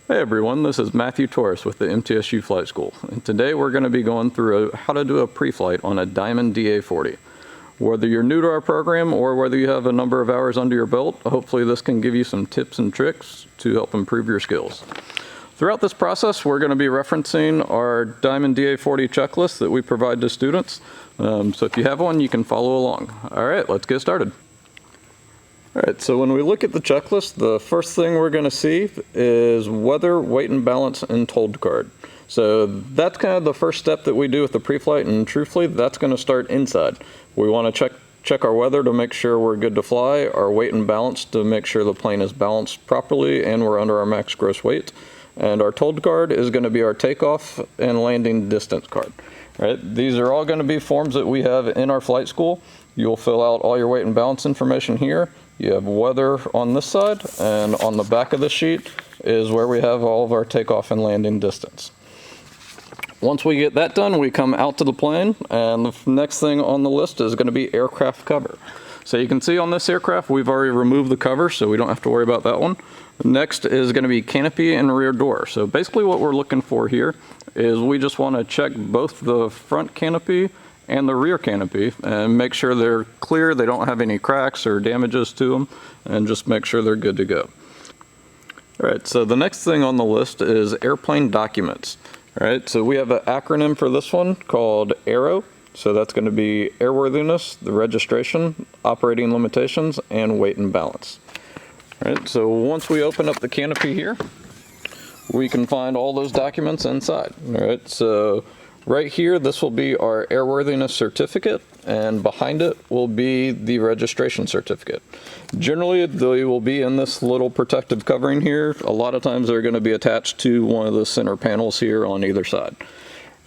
Hey everyone, this is Matthew Torres with the MTSU Flight School, and today we're going to be going through how to do a pre-flight on a Diamond DA40. Whether you're new to our program or whether you have a number of hours under your belt, hopefully this can give you some tips and tricks to help improve your skills. Throughout this process, we're going to be referencing our Diamond DA40 checklist that we provide to students. So if you have one, you can follow along. All right, let's get started. All right, so when we look at the checklist, the first thing we're going to see is weather, weight and balance, and told card. So that's kind of the first step that we do with the pre-flight, and truthfully, that's going to start inside. We want to check our weather to make sure we're good to fly, our weight and balance to make sure the plane is balanced properly and we're under our max gross weight. And our told card is going to be our takeoff and landing distance card. Right? These are all going to be forms that we have in our flight school. You'll fill out all your weight and balance information here. You have weather on this side, and on the back of the sheet is where we have all of our takeoff and landing distance. Once we get that done, we come out to the plane, and the next thing on the list is going to be aircraft cover. So you can see on this aircraft, we've already removed the cover, so we don't have to worry about that one. Next is going to be canopy and rear door. So basically what we're looking for here is we just want to check both the front canopy and the rear canopy and make sure they're clear, they don't have any cracks or damages to them, and just make sure they're good to go. All right, so the next thing on the list is airplane documents. All right, so we have an acronym for this one called AERO. So that's going to be airworthiness, the registration, operating limitations, and weight and balance. All right, so once we open up the canopy here, we can find all those documents inside. All right, so right here, this will be our airworthiness certificate, and behind it will be the registration certificate. Generally, they will be in this little protective covering here. A lot of times they're going to be attached to one of the center panels here on either side.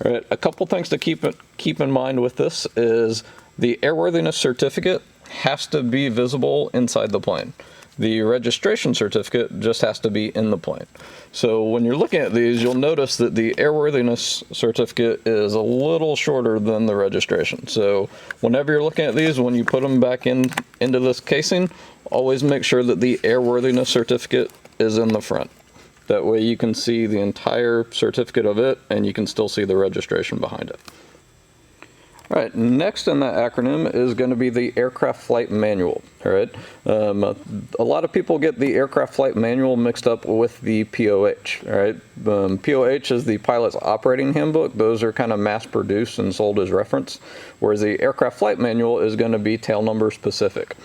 All right, a couple things to keep in mind with this is the airworthiness certificate has to be visible inside the plane. The registration certificate just has to be in the plane. So when you're looking at these, you'll notice that the airworthiness certificate is a little shorter than the registration. So whenever you're looking at these, when you put them back into this casing, always make sure that the airworthiness certificate is in the front. That way you can see the entire certificate of it, and you can still see the registration behind it. All right, next in that acronym is going to be the aircraft flight manual. All right, a lot of people get the aircraft flight manual mixed up with the POH. All right, POH is the pilot's operating handbook. Those are kind of mass produced and sold as reference, whereas the aircraft flight manual is going to be tail number specific.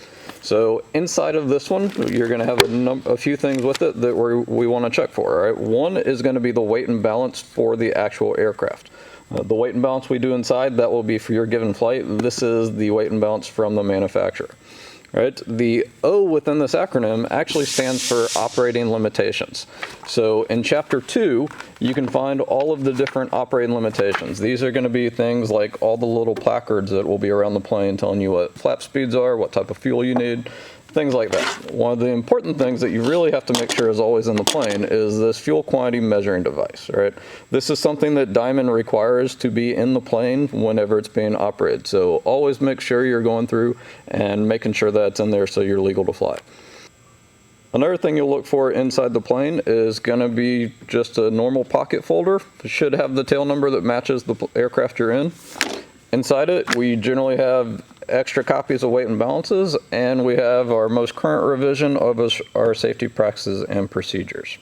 So inside of this one, you're going to have a few things with it that we want to check for. All right, one is going to be the weight and balance for the actual aircraft. The weight and balance we do inside, that will be for your given flight. This is the weight and balance from the manufacturer. Right? The O within this acronym actually stands for operating limitations. So in Chapter 2, you can find all of the different operating limitations. These are going to be things like all the little placards that will be around the plane telling you what flap speeds are, what type of fuel you need, things like that. One of the important things that you really have to make sure is always in the plane is this fuel quantity measuring device. Right? This is something that Diamond requires to be in the plane whenever it's being operated. So always make sure you're going through and making sure that it's in there so you're legal to fly. Another thing you'll look for inside the plane is going to be just a normal pocket folder. It should have the tail number that matches the aircraft you're in. Inside it, we generally have extra copies of weight and balances, and we have our most current revision of our safety practices and procedures.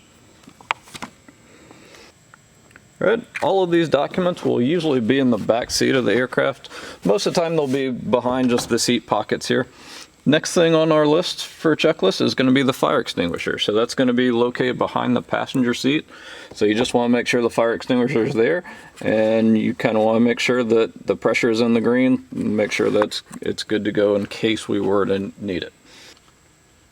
Right. All of these documents will usually be in the back seat of the aircraft. Most of the time they'll be behind just the seat pockets here. Next thing on our list for checklist is going to be the fire extinguisher. So that's going to be located behind the passenger seat. So you just want to make sure the fire extinguisher is there, and you kind of want to make sure that the pressure is in the green, make sure that it's good to go in case we were to need it.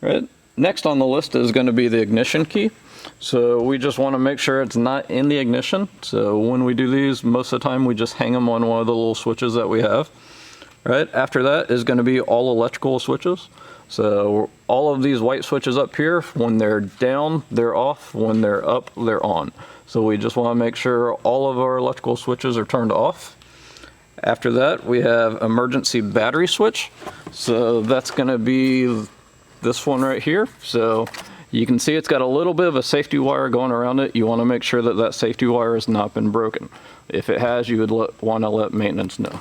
Right. Next on the list is going to be the ignition key. So we just want to make sure it's not in the ignition. So when we do these, most of the time we just hang them on one of the little switches that we have. Right after that is going to be all electrical switches. So all of these white switches up here, when they're down, they're off. When they're up, they're on. So we just want to make sure all of our electrical switches are turned off. After that, we have emergency battery switch. So that's going to be this one right here. So You can see it's got a little bit of a safety wire going around it. You want to make sure that that safety wire has not been broken. If it has, you would want to let maintenance know.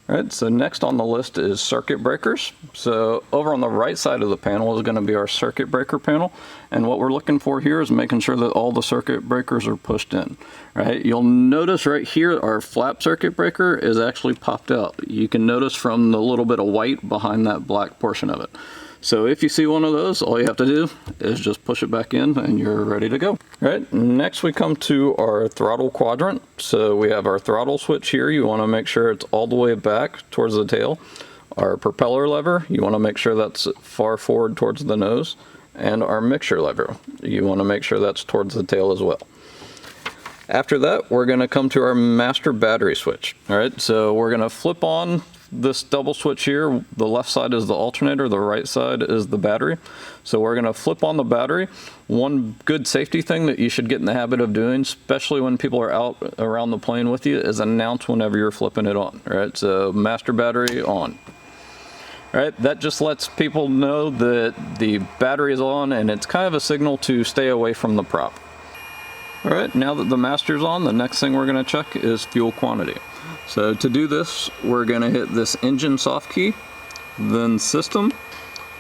All right, so next on the list is circuit breakers. So over on the right side of the panel is going to be our circuit breaker panel. And what we're looking for here is making sure that all the circuit breakers are pushed in. Right? You'll notice right here our flap circuit breaker is actually popped out. You can notice from the little bit of white behind that black portion of it. So if you see one of those, all you have to do is just push it back in and you're ready to go. All right, next we come to our throttle quadrant. So we have our throttle switch here. You want to make sure it's all the way back towards the tail. Our propeller lever, you want to make sure that's far forward towards the nose. And our mixture lever, you want to make sure that's towards the tail as well. After that, we're going to come to our master battery switch. All right, so we're going to flip on this double switch here. The left side is the alternator, the right side is the battery. So we're going to flip on the battery. One good safety thing that you should get in the habit of doing, especially when people are out around the plane with you, is announce whenever you're flipping it on. All right, so master battery on. All right, that just lets people know that the battery is on, and it's kind of a signal to stay away from the prop. All right, now that the master's on, the next thing we're going to check is fuel quantity. So to do this, we're going to hit this engine soft key, then system,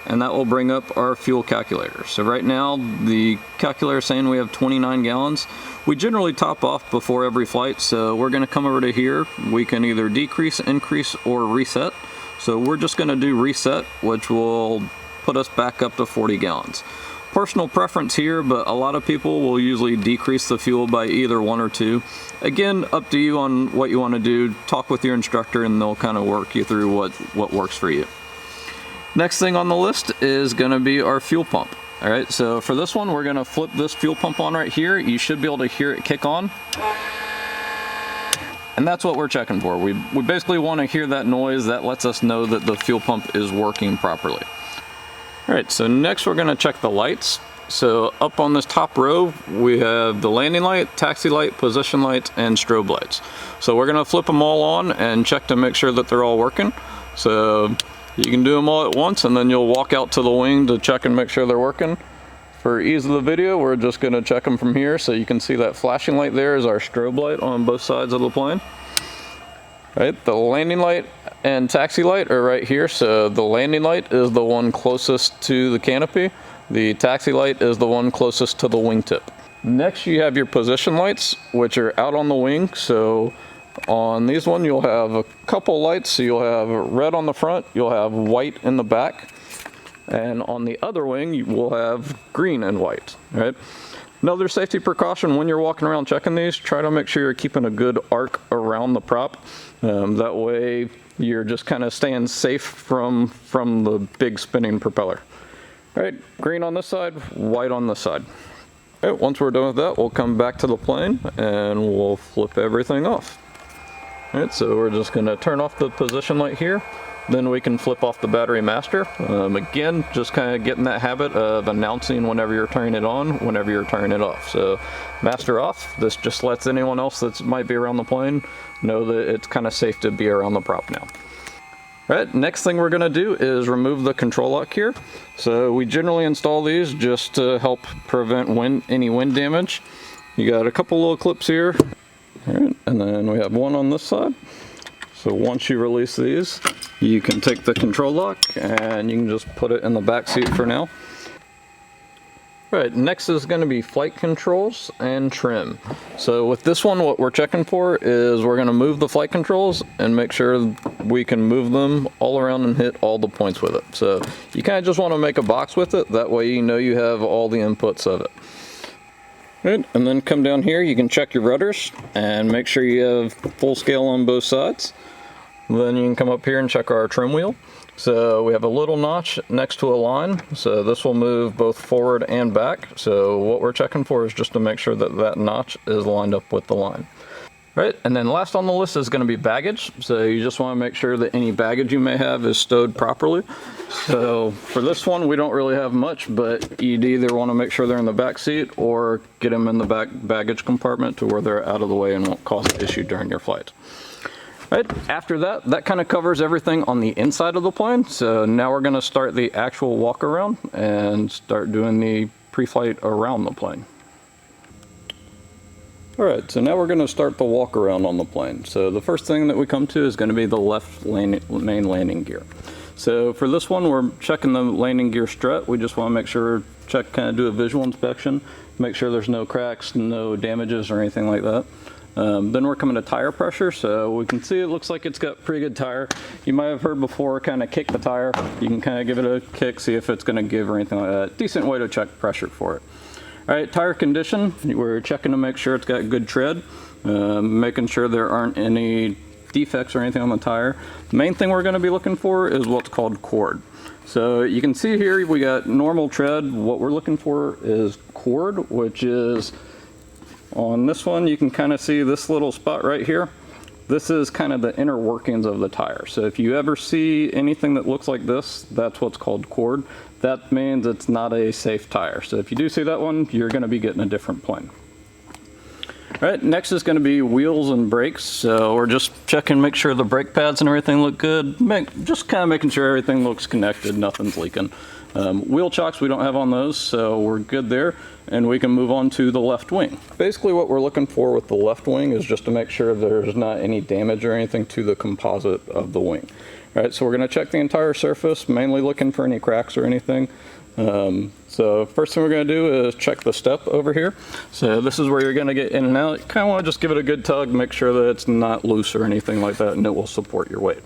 and that will bring up our fuel calculator. So right now, the calculator is saying we have 29 gallons. We generally top off before every flight, so we're going to come over to here. We can either decrease, increase, or reset. So we're just going to do reset, which will put us back up to 40 gallons. Personal preference here, but a lot of people will usually decrease the fuel by either 1 or 2. Again, up to you on what you want to do. Talk with your instructor and they'll kind of work you through what works for you. Next thing on the list is going to be our fuel pump. All right, so for this one, we're going to flip this fuel pump on right here. You should be able to hear it kick on. And that's what we're checking for. We basically want to hear that noise. That lets us know that the fuel pump is working properly. All right, so next we're going to check the lights. So up on this top row, we have the landing light, taxi light, position lights, and strobe lights. So we're going to flip them all on and check to make sure that they're all working. So you can do them all at once, and then you'll walk out to the wing to check and make sure they're working. For ease of the video, we're just going to check them from here. So you can see that flashing light there is our strobe light on both sides of the plane. Right, the landing light and taxi light are right here. So the landing light is the one closest to the canopy. The taxi light is the one closest to the wingtip. Next, you have your position lights, which are out on the wing. So on these one, you'll have a couple lights. So you'll have red on the front, you'll have white in the back. And on the other wing, you will have green and white, right? Another safety precaution when you're walking around checking these, try to make sure you're keeping a good arc around the prop. That way you're just kind of staying safe from the big spinning propeller. All right, green on this side, white on this side. All right, once we're done with that, we'll come back to the plane and we'll flip everything off. All right, so we're just gonna turn off the position light here. Then we can flip off the battery master. Again, just kind of get in that habit of announcing whenever you're turning it on, whenever you're turning it off. So master off, this just lets anyone else that might be around the plane know that it's kind of safe to be around the prop now. All right, next thing we're gonna do is remove the control lock here. So we generally install these just to help prevent any wind damage. You got a couple little clips here. All right, and then we have one on this side. So once you release these, you can take the control lock and you can just put it in the back seat for now. All right, next is going to be flight controls and trim. So with this one, what we're checking for is we're going to move the flight controls and make sure we can move them all around and hit all the points with it. So you kind of just want to make a box with it. That way you know you have all the inputs of it. Right, and then come down here, you can check your rudders and make sure you have full scale on both sides. Then you can come up here and check our trim wheel. So we have a little notch next to a line. So this will move both forward and back. So what we're checking for is just to make sure that that notch is lined up with the line. Right, and then last on the list is going to be baggage. So you just want to make sure that any baggage you may have is stowed properly. So for this one, we don't really have much, but you'd either want to make sure they're in the back seat or get them in the back baggage compartment to where they're out of the way and won't cause an issue during your flight. Right, after that, that kind of covers everything on the inside of the plane. So now we're going to start the actual walk around and start doing the pre-flight around the plane. All right, so now we're going to start the walk around on the plane. So the first thing that we come to is going to be the left main landing gear. So for this one, we're checking the landing gear strut. We just want to make sure, kind of do a visual inspection, make sure there's no cracks, no damages or anything like that. Then we're coming to tire pressure, so we can see it looks like it's got pretty good tire. You might have heard before, kind of kick the tire. You can kind of give it a kick, see if it's going to give or anything like that. Decent way to check pressure for it. All right, tire condition, we're checking to make sure it's got good tread, making sure there aren't any defects or anything on the tire. The main thing we're going to be looking for is what's called cord. So you can see here we got normal tread. What we're looking for is cord, which is on this one. You can kind of see this little spot right here. This is kind of the inner workings of the tire. So if you ever see anything that looks like this, that's what's called cord. That means it's not a safe tire. So if you do see that one, you're going to be getting a different plane. All right, next is going to be wheels and brakes. So we're just checking, make sure the brake pads and everything look good. Just kind of making sure everything looks connected, nothing's leaking. Wheel chocks we don't have on those, so we're good there. And we can move on to the left wing. Basically what we're looking for with the left wing is just to make sure there's not any damage or anything to the composite of the wing. All right, so we're going to check the entire surface, mainly looking for any cracks or anything. So first thing we're going to do is check the step over here. So this is where you're going to get in and out. You kind of want to just give it a good tug, make sure that it's not loose or anything like that, and it will support your weight.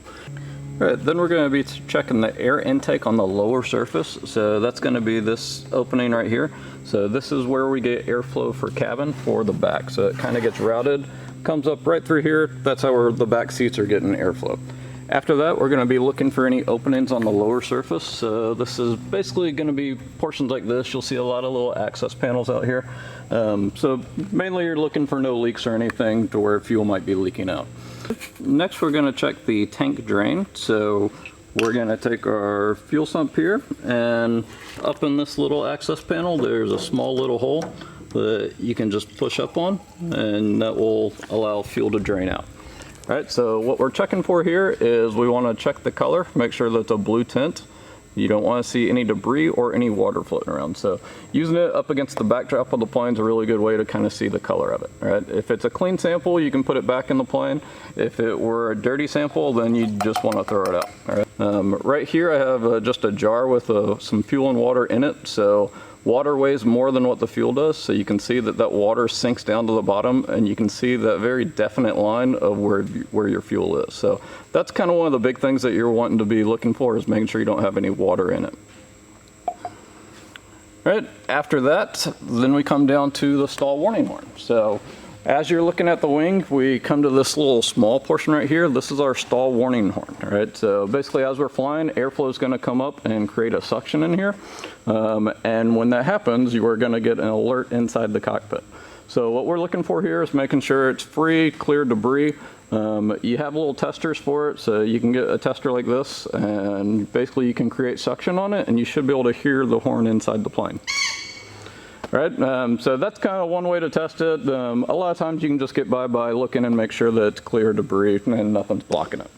All right, then we're going to be checking the air intake on the lower surface. So that's going to be this opening right here. So this is where we get airflow for cabin for the back. So it kind of gets routed, comes up right through here. That's how the back seats are getting airflow. After that, we're going to be looking for any openings on the lower surface. So this is basically going to be portions like this. You'll see a lot of little access panels out here. So mainly you're looking for no leaks or anything to where fuel might be leaking out. Next, we're going to check the tank drain. So we're going to take our fuel sump here, and up in this little access panel, there's a small little hole that you can just push up on, and that will allow fuel to drain out. All right, so what we're checking for here is we want to check the color, make sure that it's a blue tint. You don't want to see any debris or any water floating around. So using it up against the backdrop of the plane is a really good way to kind of see the color of it. All right, if it's a clean sample, you can put it back in the plane. If it were a dirty sample, then you just want to throw it out. All right, right here I have just a jar with some fuel and water in it. So water weighs more than what the fuel does, so you can see that that water sinks down to the bottom, and you can see that very definite line of where your fuel is. So that's kind of one of the big things that you're wanting to be looking for, is making sure you don't have any water in it. All right, after that, then we come down to the stall warning horn. So as you're looking at the wing, we come to this little small portion right here. This is our stall warning horn, all right? So basically as we're flying, airflow is gonna come up and create a suction in here. And when that happens, you are gonna get an alert inside the cockpit. So what we're looking for here is making sure it's free, clear debris. You have little testers for it, so you can get a tester like this, and basically you can create suction on it, and you should be able to hear the horn inside the plane. Right, so that's kind of one way to test it. A lot of times you can just get by looking and make sure that it's clear debris and nothing's blocking it.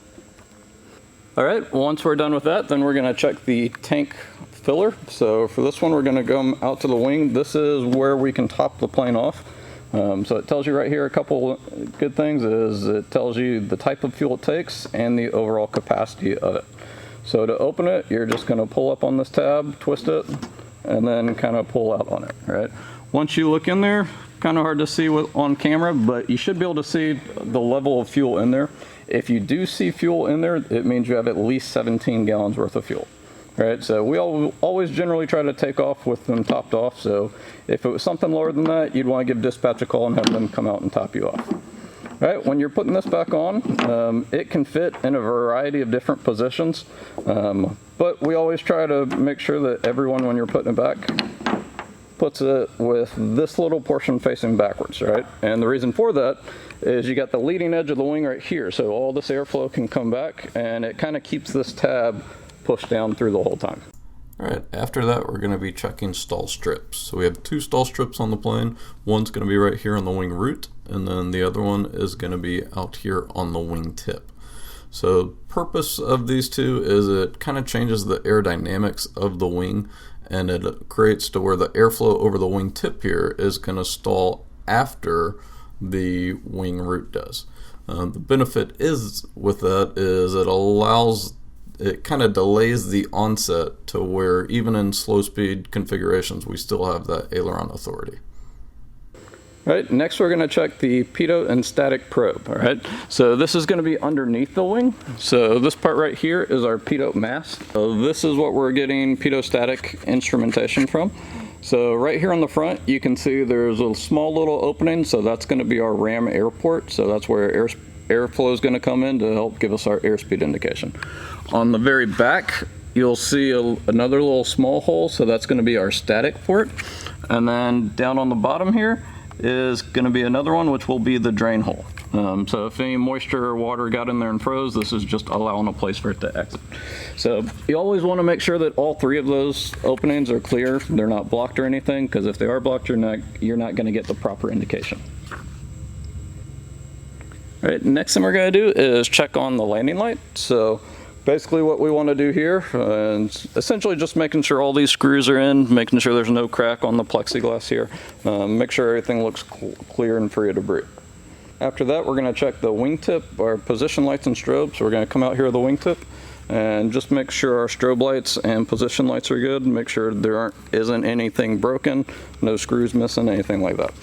All right, once we're done with that, then we're going to check the tank filler. So for this one, we're going to go out to the wing. This is where we can top the plane off. So it tells you right here a couple good things. Is it tells you the type of fuel it takes and the overall capacity of it. So to open it, you're just going to pull up on this tab, twist it, and then kind of pull out on it, right? Once you look in there, kind of hard to see on camera, but you should be able to see the level of fuel in there. If you do see fuel in there, it means you have at least 17 gallons worth of fuel, right? So we always generally try to take off with them topped off. So if it was something lower than that, you'd want to give dispatch a call and have them come out and top you off. Right, when you're putting this back on, it can fit in a variety of different positions, but we always try to make sure that everyone, when you're putting it back, puts it with this little portion facing backwards, right? And the reason for that is you got the leading edge of the wing right here, so all this airflow can come back, and it kind of keeps this tab pushed down through the whole time. All right, after that, we're going to be checking stall strips. So we have 2 stall strips on the plane. One's going to be right here on the wing root, and then the other one is going to be out here on the wing tip. So the purpose of these two is it kind of changes the aerodynamics of the wing, and it creates to where the airflow over the wing tip here is going to stall after the wing root does. The benefit is with that is it kind of delays the onset to where even in slow speed configurations we still have that aileron authority. All right, next we're going to check the pitot and static probe. All right, so this is going to be underneath the wing. So this part right here is our pitot mast. So this is what we're getting pitot static instrumentation from. So right here on the front, you can see there's a small little opening. So that's going to be our ram air port. So that's where airflow is going to come in to help give us our airspeed indication. On the very back, you'll see another little small hole. So that's going to be our static port. And then down on the bottom here is going to be another one, which will be the drain hole. So if any moisture or water got in there and froze, this is just allowing a place for it to exit. So you always want to make sure that all three of those openings are clear. They're not blocked or anything, because if they are blocked, you're not going to get the proper indication. All right, next thing we're going to do is check on the landing light. So basically what we want to do here is essentially just making sure all these screws are in, making sure there's no crack on the plexiglass here, make sure everything looks clear and free of debris. After that, we're going to check the wingtip, our position lights and strobes. So we're going to come out here with the wingtip and just make sure our strobe lights and position lights are good, make sure there isn't anything broken, no screws missing, anything like that.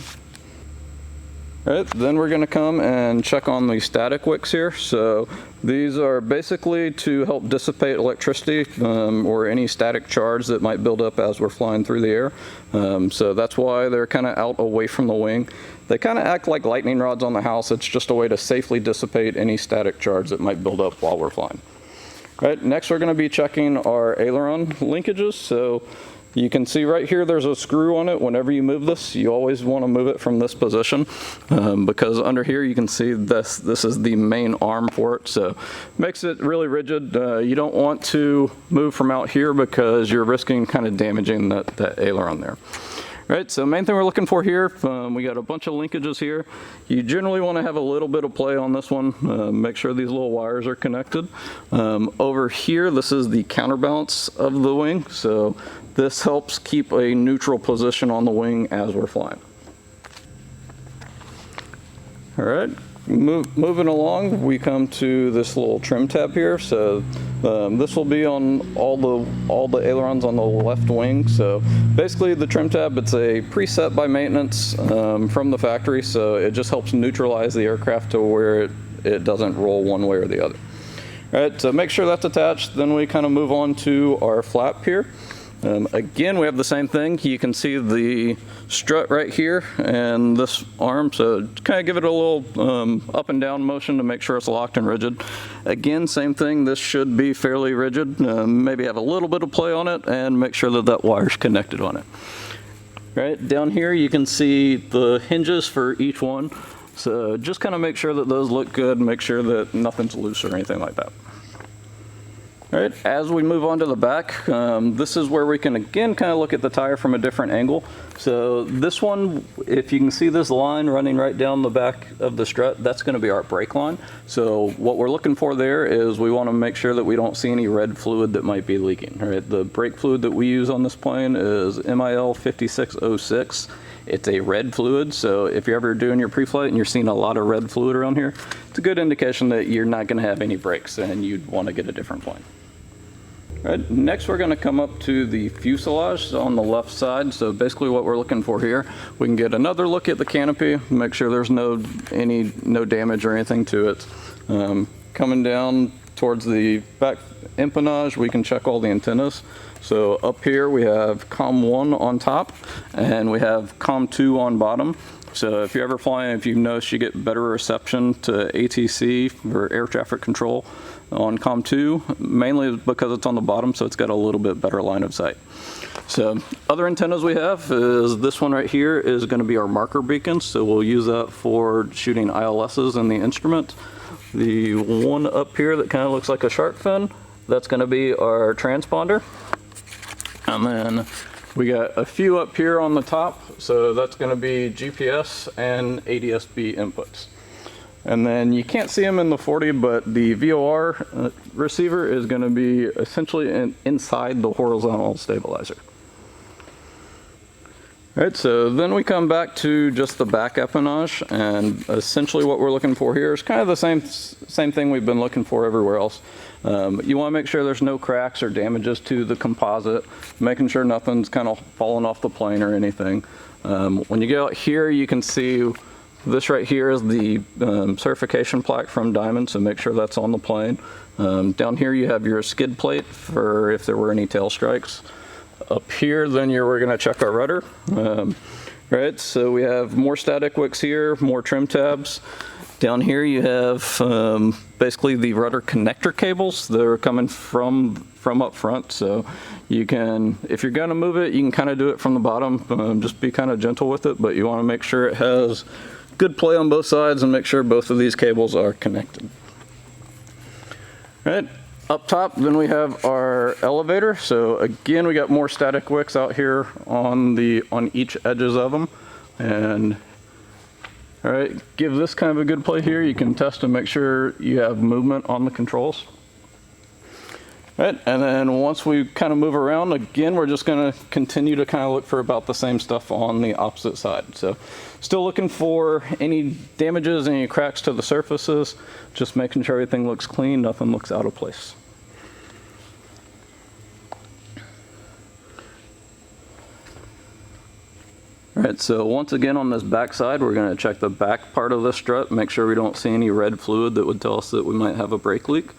All right, then we're going to come and check on the static wicks here. So these are basically to help dissipate electricity or any static charge that might build up as we're flying through the air. So that's why they're kind of out away from the wing. They kind of act like lightning rods on the house. It's just a way to safely dissipate any static charge that might build up while we're flying. All right, next we're going to be checking our aileron linkages. So you can see right here there's a screw on it. Whenever you move this, you always want to move it from this position because under here you can see this is the main arm for it, so makes it really rigid. You don't want to move from out here because you're risking kind of damaging that aileron there. All right, so main thing we're looking for here, we got a bunch of linkages here. You generally want to have a little bit of play on this one. Make sure these little wires are connected. Over here, this is the counterbalance of the wing. So this helps keep a neutral position on the wing as we're flying. All right, moving along, we come to this little trim tab here. So this will be on all the ailerons on the left wing. So basically the trim tab, it's a preset by maintenance from the factory. So it just helps neutralize the aircraft to where it doesn't roll one way or the other. All right, so make sure that's attached. Then we kind of move on to our flap here. Again, we have the same thing. You can see the strut right here and this arm, so kind of give it a little up and down motion to make sure it's locked and rigid. Again, same thing, this should be fairly rigid. Maybe have a little bit of play on it and make sure that wire's connected on it. Right, down here you can see the hinges for each one, so just kind of make sure that those look good, make sure that nothing's loose or anything like that. All right, as we move on to the back, this is where we can again kind of look at the tire from a different angle. So this one, if you can see this line running right down the back of the strut, that's going to be our brake line. So what we're looking for there is we want to make sure that we don't see any red fluid that might be leaking. All right, the brake fluid that we use on this plane is MIL 5606. It's a red fluid, so if you're ever doing your pre-flight and you're seeing a lot of red fluid around here, it's a good indication that you're not going to have any brakes and you'd want to get a different plane. All right, next we're going to come up to the fuselage on the left side. So basically what we're looking for here, we can get another look at the canopy, make sure there's no damage or anything to it. Coming down towards the back empennage, we can check all the antennas. So up here we have COM1 on top and we have COM2 on bottom. So if you're ever flying, if you've noticed you get better reception to ATC for air traffic control on COM2, mainly because it's on the bottom, so it's got a little bit better line of sight. So other antennas we have is this one right here is going to be our marker beacons, so we'll use that for shooting ILSs in the instrument. The one up here that kind of looks like a shark fin, that's going to be our transponder. And then we got a few up here on the top, so that's going to be GPS and ADS-B inputs. And then you can't see them in the 40, but the VOR receiver is going to be essentially inside the horizontal stabilizer. All right, so then we come back to just the back empennage, and essentially what we're looking for here is kind of the same thing we've been looking for everywhere else. You want to make sure there's no cracks or damages to the composite, making sure nothing's kind of falling off the plane or anything. When you get out here, you can see this right here is the certification plaque from Diamond, so make sure that's on the plane. Down here you have your skid plate for if there were any tail strikes. Up here, then we're going to check our rudder. Right, so we have more static wicks here, more trim tabs. Down here you have basically the rudder connector cables that are coming from up front. So you can, if you're going to move it, you can kind of do it from the bottom. Just be kind of gentle with it, but you want to make sure it has good play on both sides and make sure both of these cables are connected. Right. Up top, then we have our elevator. So again, we got more static wicks out here on each edges of them. And all right, give this kind of a good play here. You can test and make sure you have movement on the controls. All right, and then once we kind of move around, again, we're just gonna continue to kind of look for about the same stuff on the opposite side. So still looking for any damages, any cracks to the surfaces, just making sure everything looks clean, nothing looks out of place. All right, so once again on this back side, we're going to check the back part of the strut, make sure we don't see any red fluid that would tell us that we might have a brake leak.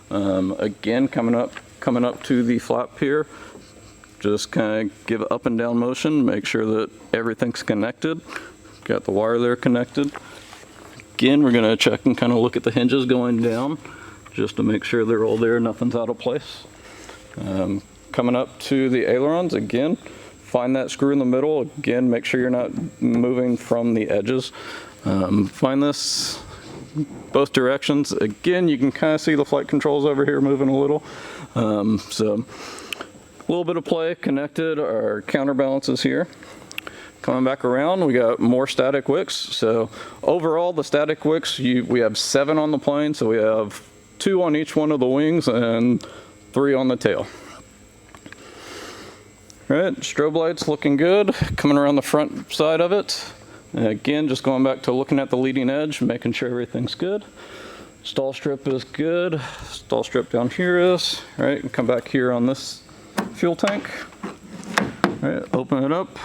Again, coming up to the flap here, just kind of give up and down motion, make sure that everything's connected. Got the wire there connected. Again, we're going to check and kind of look at the hinges going down, just to make sure they're all there, nothing's out of place. Coming up to the ailerons, again, find that screw in the middle. Again, make sure you're not moving from the edges. Find this both directions. Again, you can kind of see the flight controls over here moving a little. So a little bit of play connected. Our counterbalances here. Coming back around, we got more static wicks. So overall, the static wicks, we have 7 on the plane. So we have 2 on each one of the wings and 3 on the tail. All right, strobe lights looking good. Coming around the front side of it. And again, just going back to looking at the leading edge, making sure everything's good. Stall strip is good. Stall strip down here is. All right, and come back here on this fuel tank. All right, open it up.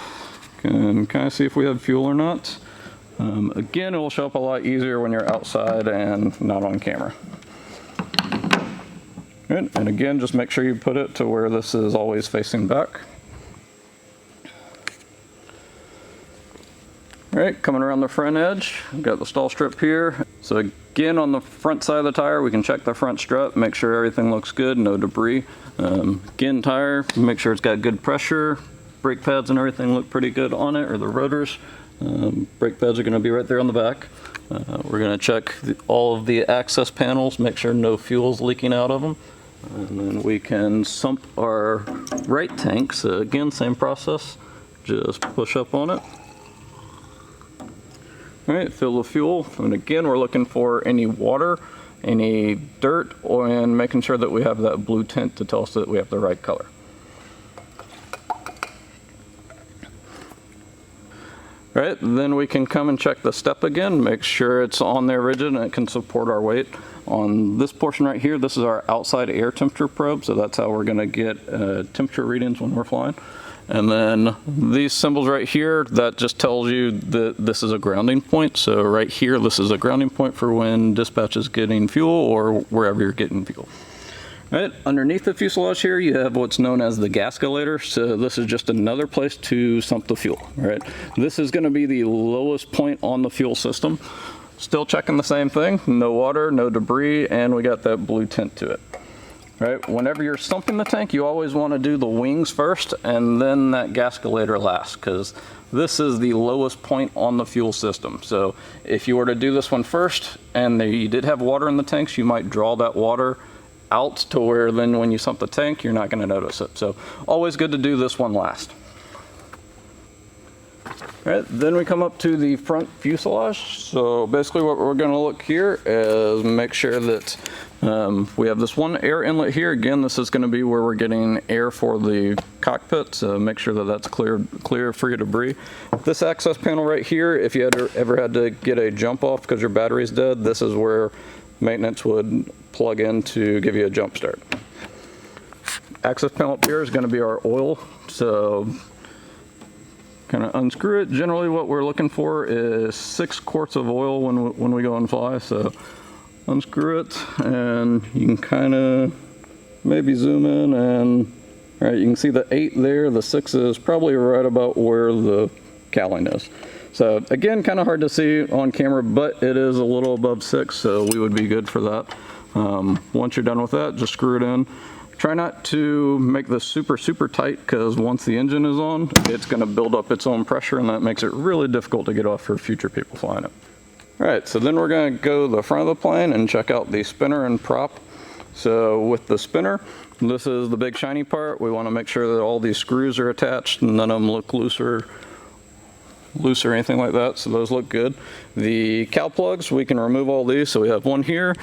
Can kind of see if we have fuel or not. Again, it will show up a lot easier when you're outside and not on camera. Good. And again, just make sure you put it to where this is always facing back. All right, coming around the front edge, we've got the stall strip here. So again, on the front side of the tire, we can check the front strut, make sure everything looks good, no debris. Again, tire, make sure it's got good pressure. Brake pads and everything look pretty good on it, or the rotors. Brake pads are gonna be right there on the back. We're gonna check all of the access panels, make sure no fuel's leaking out of them. And then we can sump our right tank. So again, same process, just push up on it. All right, fill the fuel, and again, we're looking for any water, any dirt, and making sure that we have that blue tint to tell us that we have the right color. All right, then we can come and check the step again, make sure it's on there rigid and it can support our weight. On this portion right here, this is our outside air temperature probe, so that's how we're gonna get temperature readings when we're flying. And then these symbols right here, that just tells you that this is a grounding point. So right here, this is a grounding point for when dispatch is getting fuel or wherever you're getting fuel. All right, underneath the fuselage here, you have what's known as the gasculator. So this is just another place to sump the fuel, all right? This is gonna be the lowest point on the fuel system. Still checking the same thing, no water, no debris, and we got that blue tint to it. Right, whenever you're sumping the tank, you always want to do the wings first and then that gasculator last, because this is the lowest point on the fuel system. So if you were to do this one first and you did have water in the tanks, you might draw that water out to where then when you sump the tank, you're not going to notice it. So always good to do this one last. All right, then we come up to the front fuselage. So basically what we're gonna look here is make sure that we have this one air inlet here. Again, this is gonna be where we're getting air for the cockpit, so make sure that that's clear, free of debris. This access panel right here, if you ever had to get a jump off because your battery's dead, this is where maintenance would plug in to give you a jump start. Access panel up here is gonna be our oil, so kind of unscrew it. Generally what we're looking for is 6 quarts of oil when we go and fly. So unscrew it and you can kind of maybe zoom in and all right, you can see the 8 there, the 6 is probably right about where the cowling is. So again, kind of hard to see on camera, but it is a little above 6, so we would be good for that. Once you're done with that, just screw it in. Try not to make this super tight, because once the engine is on, it's going to build up its own pressure, and that makes it really difficult to get off for future people flying it. All right, so then we're going to go to the front of the plane and check out the spinner and prop. So with the spinner, this is the big shiny part. We want to make sure that all these screws are attached and none of them look loose or anything like that, so those look good. The cowl plugs, we can remove all these, so we have one here,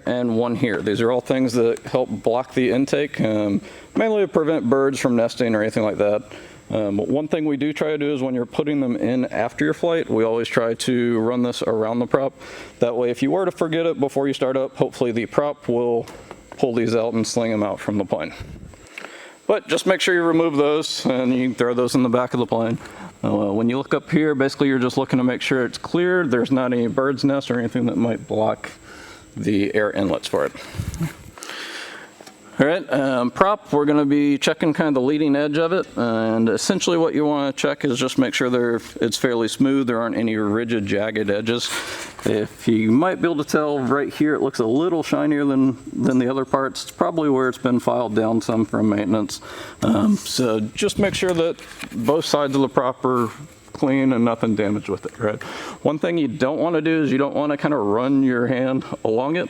and one here. These are all things that help block the intake, mainly to prevent birds from nesting or anything like that. One thing we do try to do is when you're putting them in after your flight, we always try to run this around the prop. That way, if you were to forget it before you start up, hopefully the prop will pull these out and sling them out from the plane. But just make sure you remove those, and you can throw those in the back of the plane. When you look up here, basically you're just looking to make sure it's clear, there's not any bird's nest or anything that might block the air inlets for it. All right, prop, we're gonna be checking kind of the leading edge of it, and essentially what you wanna check is just make sure it's fairly smooth, there aren't any rigid, jagged edges. If you might be able to tell right here, it looks a little shinier than the other parts. It's probably where it's been filed down some from maintenance. So just make sure that both sides of the prop are clean and nothing damaged with it, right? One thing you don't want to do is you don't want to kind of run your hand along it.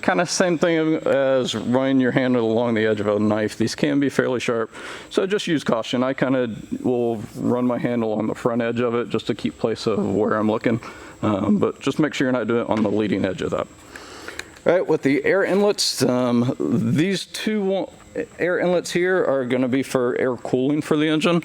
Kind of same thing as running your hand along the edge of a knife. These can be fairly sharp, so just use caution. I kind of will run my hand along the front edge of it just to keep place of where I'm looking, but just make sure you're not doing it on the leading edge of that. All right, with the air inlets, these 2 air inlets here are going to be for air cooling for the engine.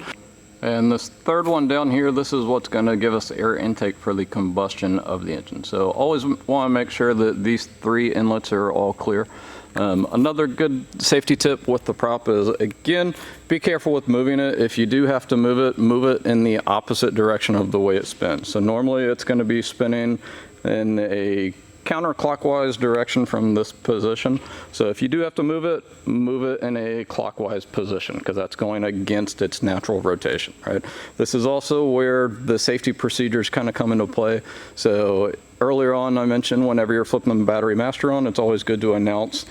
And this third one down here, this is what's going to give us air intake for the combustion of the engine. So always want to make sure that these 3 inlets are all clear. Another good safety tip with the prop is, again, be careful with moving it. If you do have to move it in the opposite direction of the way it spins. So normally it's going to be spinning in a counterclockwise direction from this position. So if you do have to move it in a clockwise position, because that's going against its natural rotation, right? This is also where the safety procedures kind of come into play. So earlier on I mentioned whenever you're flipping the battery master on, it's always good to announce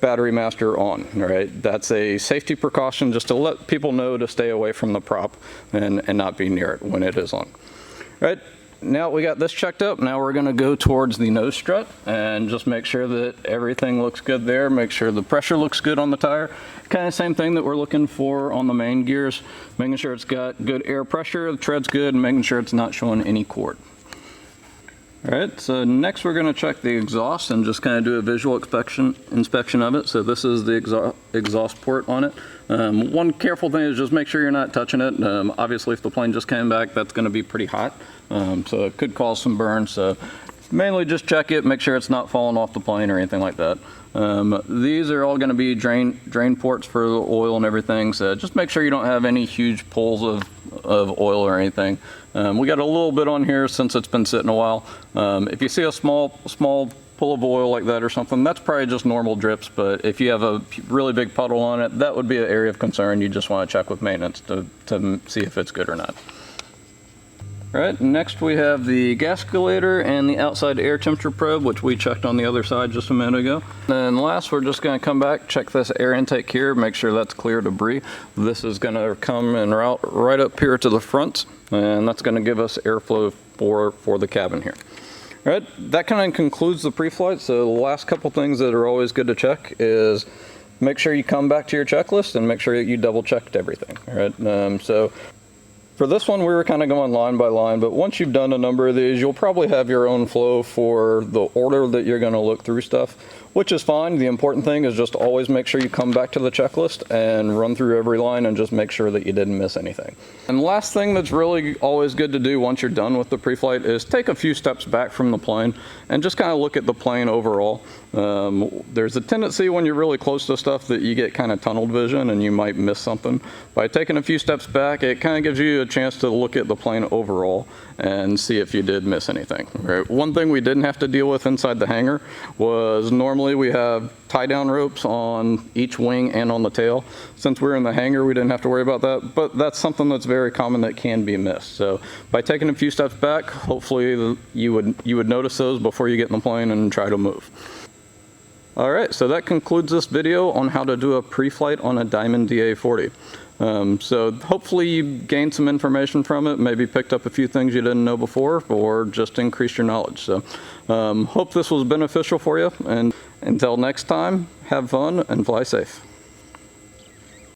battery master on, right? That's a safety precaution just to let people know to stay away from the prop and not be near it when it is on, right? Now we got this checked up, now we're going to go towards the nose strut and just make sure that everything looks good there, make sure the pressure looks good on the tire. Kind of same thing that we're looking for on the main gears, making sure it's got good air pressure, the tread's good, and making sure it's not showing any cord. Alright, so next we're going to check the exhaust and just kind of do a visual inspection of it. So this is the exhaust port on it. One careful thing is just make sure you're not touching it. Obviously if the plane just came back, that's going to be pretty hot, so it could cause some burns. So mainly just check it, make sure it's not falling off the plane or anything like that. These are all going to be drain ports for the oil and everything, so just make sure you don't have any huge pulls of oil or anything. We got a little bit on here since it's been sitting a while. If you see a small pull of oil like that or something, that's probably just normal drips, but if you have a really big puddle on it, that would be an area of concern. You just want to check with maintenance to see if it's good or not. All right, next we have the gasculator and the outside air temperature probe, which we checked on the other side just a minute ago. And last, we're just going to come back, check this air intake here, make sure that's clear debris. This is going to come and route right up here to the front, and that's going to give us airflow for the cabin here. All right, that kind of concludes the pre-flight. So the last couple things that are always good to check is make sure you come back to your checklist and make sure that you double checked everything. All right, so For this one, we were kind of going line by line, but once you've done a number of these, you'll probably have your own flow for the order that you're going to look through stuff, which is fine. The important thing is just always make sure you come back to the checklist and run through every line and just make sure that you didn't miss anything. And the last thing that's really always good to do once you're done with the pre-flight is take a few steps back from the plane and just kind of look at the plane overall. There's a tendency when you're really close to stuff that you get kind of tunnel vision and you might miss something. By taking a few steps back, it kind of gives you a chance to look at the plane overall and see if you did miss anything. Right? One thing we didn't have to deal with inside the hangar was normally we have tie-down ropes on each wing and on the tail. Since we're in the hangar, we didn't have to worry about that, but that's something that's very common that can be missed. So by taking a few steps back, hopefully you would notice those before you get in the plane and try to move. All right, so that concludes this video on how to do a pre-flight on a Diamond DA40. So hopefully you gained some information from it, maybe picked up a few things you didn't know before, or just increased your knowledge. So hope this was beneficial for you, and until next time, have fun and fly safe.